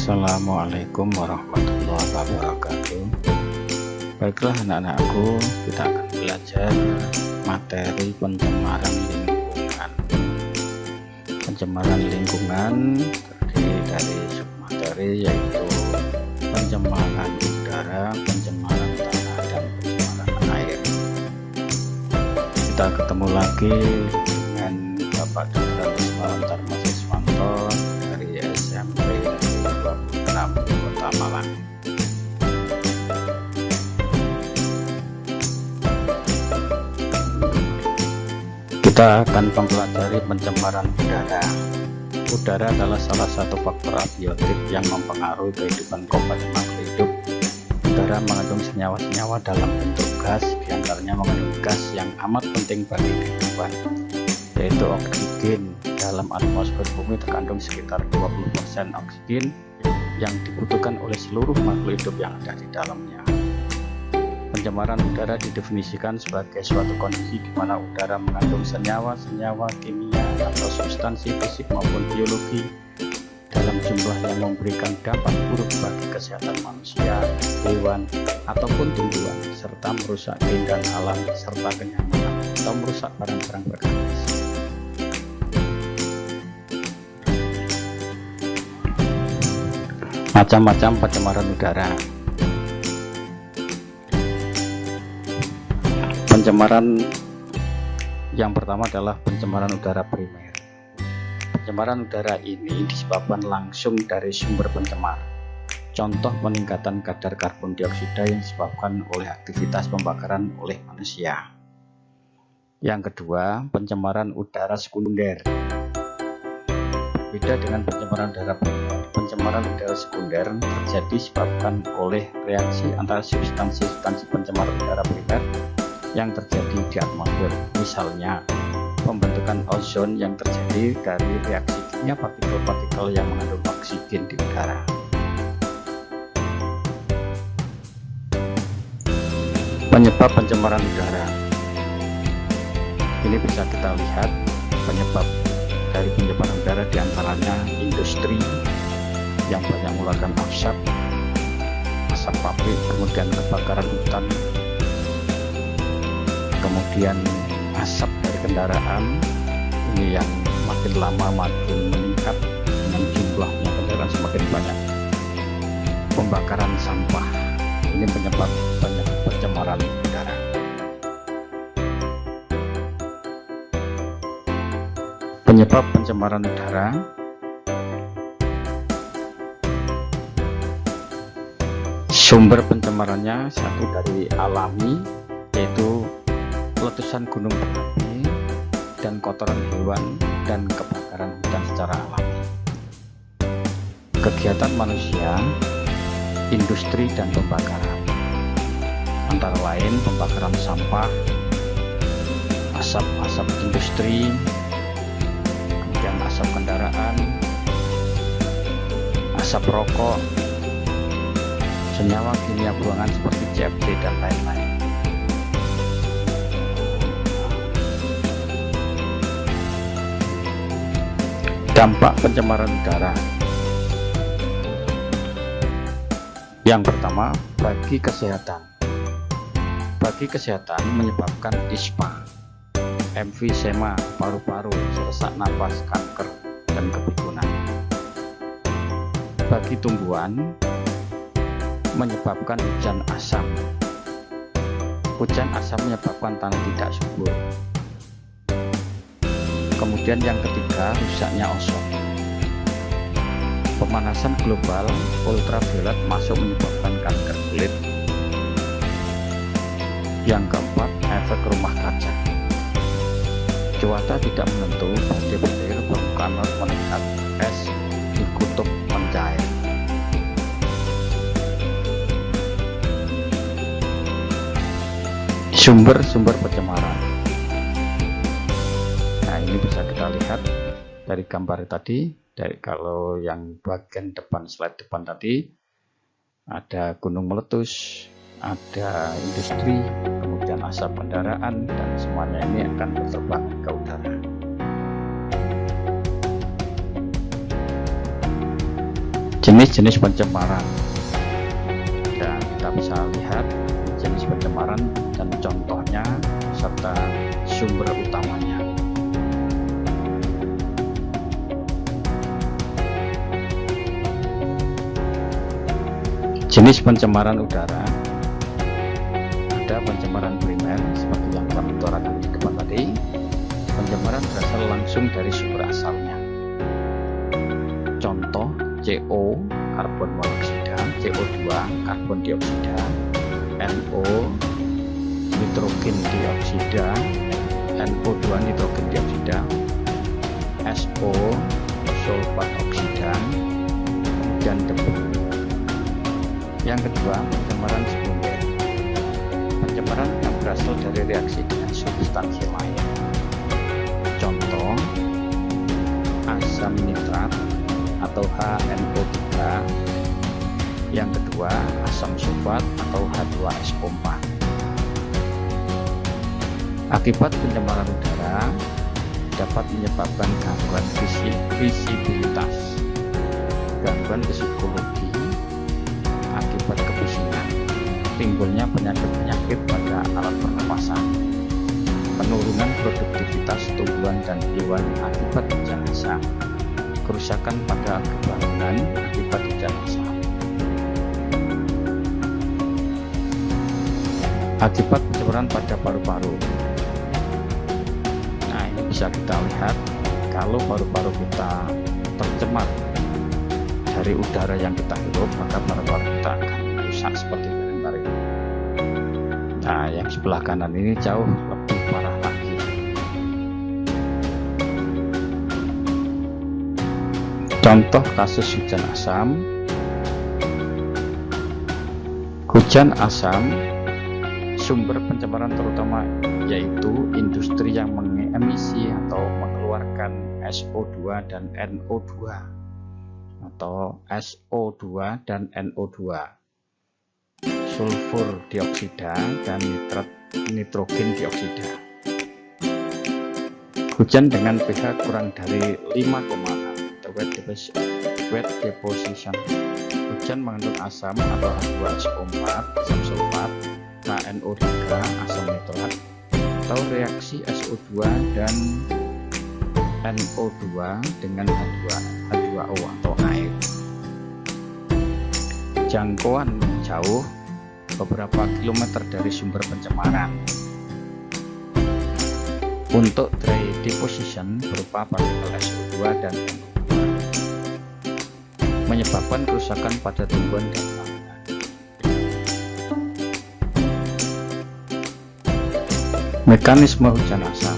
Assalamualaikum warahmatullahi wabarakatuh. Baiklah anak-anakku, kita akan belajar materi pencemaran lingkungan. Pencemaran lingkungan terdiri dari submateri yaitu pencemaran udara, pencemaran tanah, dan pencemaran air. Kita ketemu lagi dengan Bapak Dr. Ismail Siswanto dari SMP 26 Kota Malang. Kita akan mempelajari pencemaran udara. Udara adalah salah satu faktor abiotik yang mempengaruhi kehidupan kompleks makhluk hidup. Udara mengandung senyawa-senyawa dalam bentuk gas, diantaranya mengandung gas yang amat penting bagi kehidupan, yaitu oksigen. Dalam atmosfer bumi terkandung sekitar 20% oksigen yang dibutuhkan oleh seluruh makhluk hidup yang ada di dalamnya. Pencemaran udara didefinisikan sebagai suatu kondisi di mana udara mengandung senyawa-senyawa kimia atau substansi fisik maupun biologi dalam jumlah yang memberikan dampak buruk bagi kesehatan manusia, hewan, ataupun tumbuhan, serta merusak keindahan alam serta kenyamanan atau merusak barang-barang berkelas. Macam-macam pencemaran udara. Pencemaran yang pertama adalah pencemaran udara primer. Pencemaran udara ini disebabkan langsung dari sumber pencemar. Contoh peningkatan kadar karbon dioksida yang disebabkan oleh aktivitas pembakaran oleh manusia. Yang kedua, pencemaran udara sekunder. Berbeda dengan pencemaran udara primer, pencemaran udara sekunder terjadi disebabkan oleh reaksi antara substansi-substansi pencemar udara primer yang terjadi di atmosfer. Misalnya, pembentukan ozon yang terjadi dari reaksi kimia partikel-partikel yang mengandung oksigen di udara. Penyebab pencemaran udara. Ini bisa kita lihat penyebab dari pencemaran udara diantaranya industri yang banyak mengeluarkan asap pabrik, kemudian kebakaran hutan, kemudian asap dari kendaraan ini yang makin lama makin meningkat dengan jumlahnya kendaraan semakin banyak. Pembakaran sampah ini penyebab pencemaran udara. Penyebab pencemaran udara. Sumber pencemarannya satu dari alami, yaitu letusan gunung berapi dan kotoran hewan dan kebakaran hutan secara alami. Kegiatan manusia, industri dan pembakaran, antara lain pembakaran sampah, asap industri, kemudian asap kendaraan, asap rokok, senyawa kimia buangan seperti CFC dan lain-lain. Dampak pencemaran udara. Yang pertama, bagi kesehatan. Bagi kesehatan menyebabkan ispa, emfisema paru-paru, sesak napas, kanker, dan kepikunan. Bagi tumbuhan menyebabkan hujan asam. Hujan asam menyebabkan tanah tidak subur. Kemudian yang ketiga, rusaknya ozon. Pemanasan global ultraviolet masuk menyebabkan kanker kulit. Yang keempat, efek rumah kaca. Cuaca tidak menentu, badai-badai, permukaan laut meningkat, es di kutub mencair. Sumber-sumber pencemaran. Nah, ini bisa kita lihat dari gambar tadi. Kalau yang bagian depan, slide depan tadi, ada gunung meletus, ada industri, kemudian asap kendaraan, dan semuanya ini akan berterbang ke udara. Jenis-jenis pencemaran, dan kita bisa lihat jenis pencemaran dan contohnya serta sumber utamanya. Jenis pencemaran udara, ada pencemaran primer seperti yang kami utarakan di depan tadi. Pencemaran berasal langsung dari sumber asalnya. Contoh CO, karbon monoksida, CO2, karbon dioksida, NO, nitrogen dioksida, NO2, nitrogen dioksida, SO, sulfat oksida, dan debu. Yang kedua, pencemaran sekunder. Pencemaran yang berasal dari reaksi dengan substansi lain. Contoh, asam nitrat atau HNO3. Yang kedua, asam sulfat atau H2SO4. Akibat pencemaran udara dapat menyebabkan gangguan visibilitas, gangguan psikologi akibat kebisingan, timbulnya penyakit-penyakit pada alat pernapasan, penurunan produktivitas tumbuhan dan hewan akibat hujan asam, kerusakan pada bangunan akibat hujan asam. Akibat pencemaran pada paru-paru. Nah, ini bisa kita lihat kalau paru-paru kita tercemar dari udara yang kita hirup, maka paru-paru kita akan rusak seperti barang ini. Nah, yang sebelah kanan ini jauh lebih parah lagi. Contoh kasus hujan asam. Hujan asam, sumber pencemaran terutama yaitu industri yang mengemisi atau mengeluarkan SO2 dan NO2 atau SO2 dan NO2, sulfur dioksida dan nitrogen dioksida. Hujan dengan pH kurang dari 5,6 wet deposition. Hujan mengandung asam atau H2SO4, asam sulfat, HNO3, asam nitrat, atau reaksi SO2 dan NO2 dengan H2O atau air. Jangkauan jauh beberapa kilometer dari sumber pencemaran. Untuk dry deposition berupa partikel SO2 dan NO2 menyebabkan kerusakan pada tumbuhan dan bangunan. Mekanisme hujan asam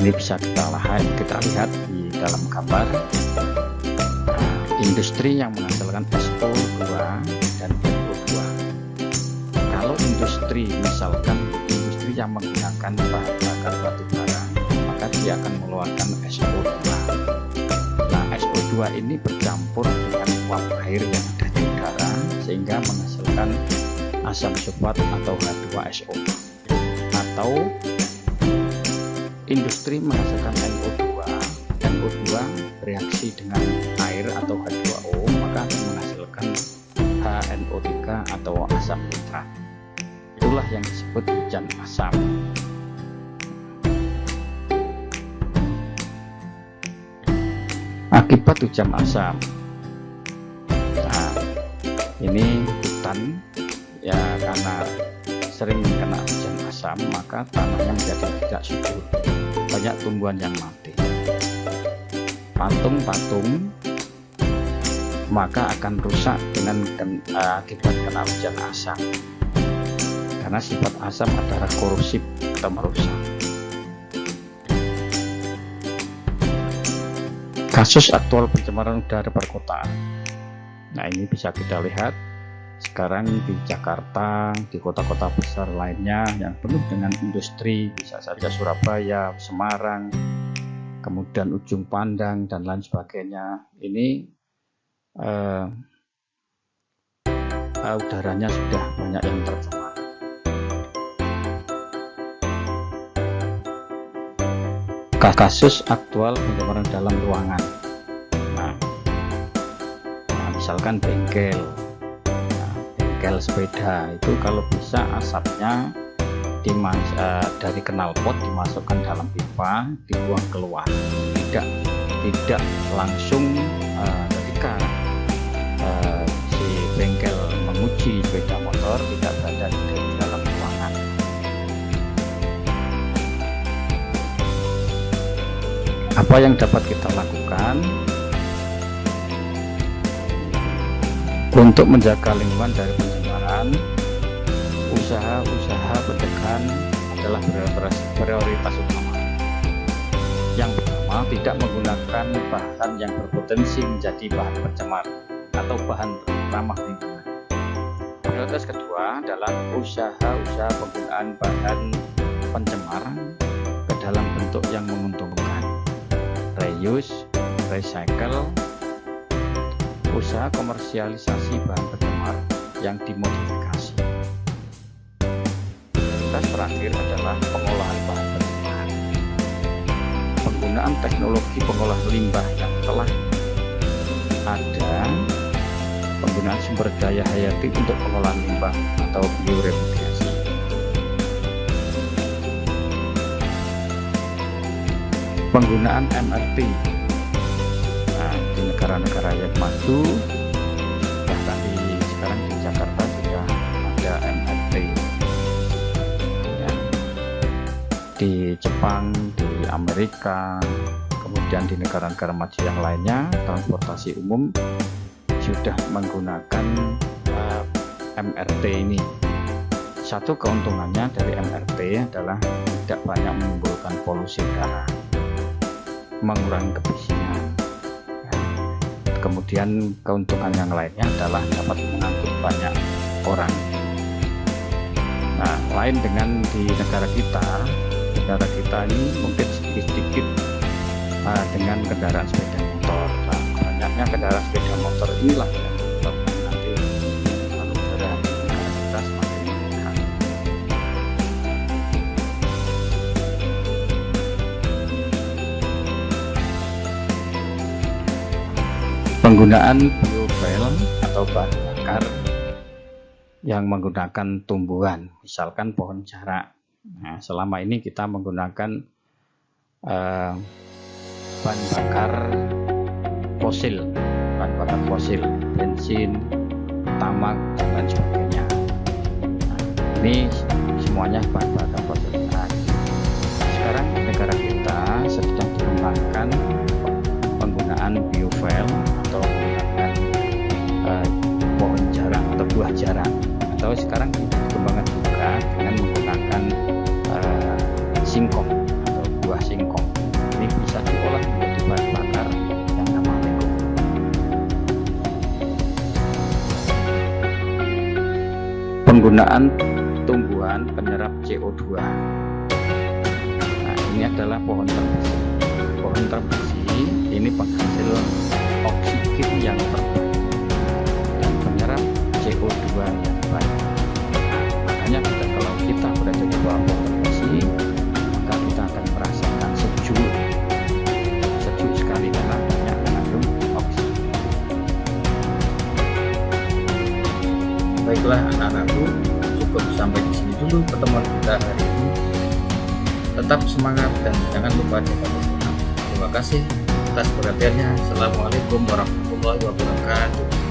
ini bisa kita lihat di dalam gambar. Industri yang menghasilkan SO2 dan NO2. Kalau industri, misalkan industri yang menggunakan bahan bakar batu bara, maka dia akan mengeluarkan SO2. Nah, SO2 ini bercampur dengan uap air yang ada di udara sehingga menghasilkan asam sulfat atau H2SO4. Atau industri menghasilkan NO2 bereaksi dengan air atau H2O, maka akan menghasilkan HNO3 atau asam nitrat. Itulah yang disebut hujan asam. Akibat hujan asam, nah ini hutan ya, karena sering kena hujan asam maka tanahnya menjadi tidak subur, banyak tumbuhan yang mati. Patung-patung maka akan rusak dengan akibat kena hujan asam, karena sifat asam adalah korosif atau merusak. Kasus aktual pencemaran udara perkotaan. Nah, ini bisa kita lihat sekarang di Jakarta, di kota-kota besar lainnya yang penuh dengan industri, bisa saja Surabaya, Semarang, kemudian Ujung Pandang dan lain sebagainya. Ini udaranya sudah banyak yang tercemar. Kasus aktual pencemaran dalam ruangan. Nah, misalkan bengkel, bengkel sepeda itu kalau bisa asapnya dari knalpot dimasukkan dalam pipa, dibuang keluar, tidak langsung ketika si bengkel menguji sepeda motor tidak berada di dalam ruangan. Apa yang dapat kita lakukan untuk menjaga lingkungan dari pencemaran? Usaha pencegahan adalah prioritas utama. Yang pertama, tidak menggunakan bahan yang berpotensi menjadi bahan pencemar atau bahan ramah lingkungan. Prioritas kedua adalah usaha penggunaan bahan pencemar ke dalam bentuk yang menguntungkan, reuse, recycle, usaha komersialisasi bahan pencemar yang dimodifikasi. Prioritas terakhir adalah pengolahan bahan pencemar. Penggunaan teknologi pengolahan limbah yang telah ada, penggunaan sumber daya hayati untuk pengolahan limbah atau bioremediasi. Penggunaan MRT. Nah, di negara-negara yang maju, bahkan sekarang di Jakarta sudah ada MRT. Di Jepang, di Amerika, kemudian di negara-negara maju yang lainnya, transportasi umum sudah menggunakan MRT ini. Satu keuntungannya dari MRT adalah tidak banyak menimbulkan polusi udara, mengurangi kebisingan. Kemudian keuntungan yang lainnya adalah dapat mengangkut banyak orang. Nah, lain dengan di negara kita ini mungkin sedikit-sedikit dengan kendaraan sepeda motor. Nah, banyaknya kendaraan sepeda motor inilah yang menyebabkan nanti udara di negara kita semakin meningkat. Penggunaan biofuel atau bahan bakar yang menggunakan tumbuhan, misalkan pohon jarak. Nah, selama ini kita menggunakan bahan bakar fosil, bensin, tamak, dan lain sebagainya. Nah, ini semuanya bahan bakar fosil. Nah, sekarang di negara kita sedang dikembangkan penggunaan biofuel atau menggunakan pohon jarang atau buah jarang, atau sekarang dikembangkan juga dengan menggunakan singkong atau buah singkong. Ini bisa diolah menjadi bahan bakar yang ramah lingkungan. Penggunaan tumbuhan penyerap CO2. Nah, ini adalah pohon terbesi. Pohon terbesi ini penghasil oksigen yang terbaik dan penyerap CO2 yang baik. Makanya kalau kita berada di bawah pohon terbesi, maka kita akan merasakan sejuk sekali karena banyak mengandung oksigen. Baiklah anak-anakku, cukup sampai di sini dulu pertemuan kita hari ini. Tetap semangat dan jangan lupa jaga kesehatan. Terima kasih atas perhatiannya. Assalamualaikum warahmatullahi wabarakatuh.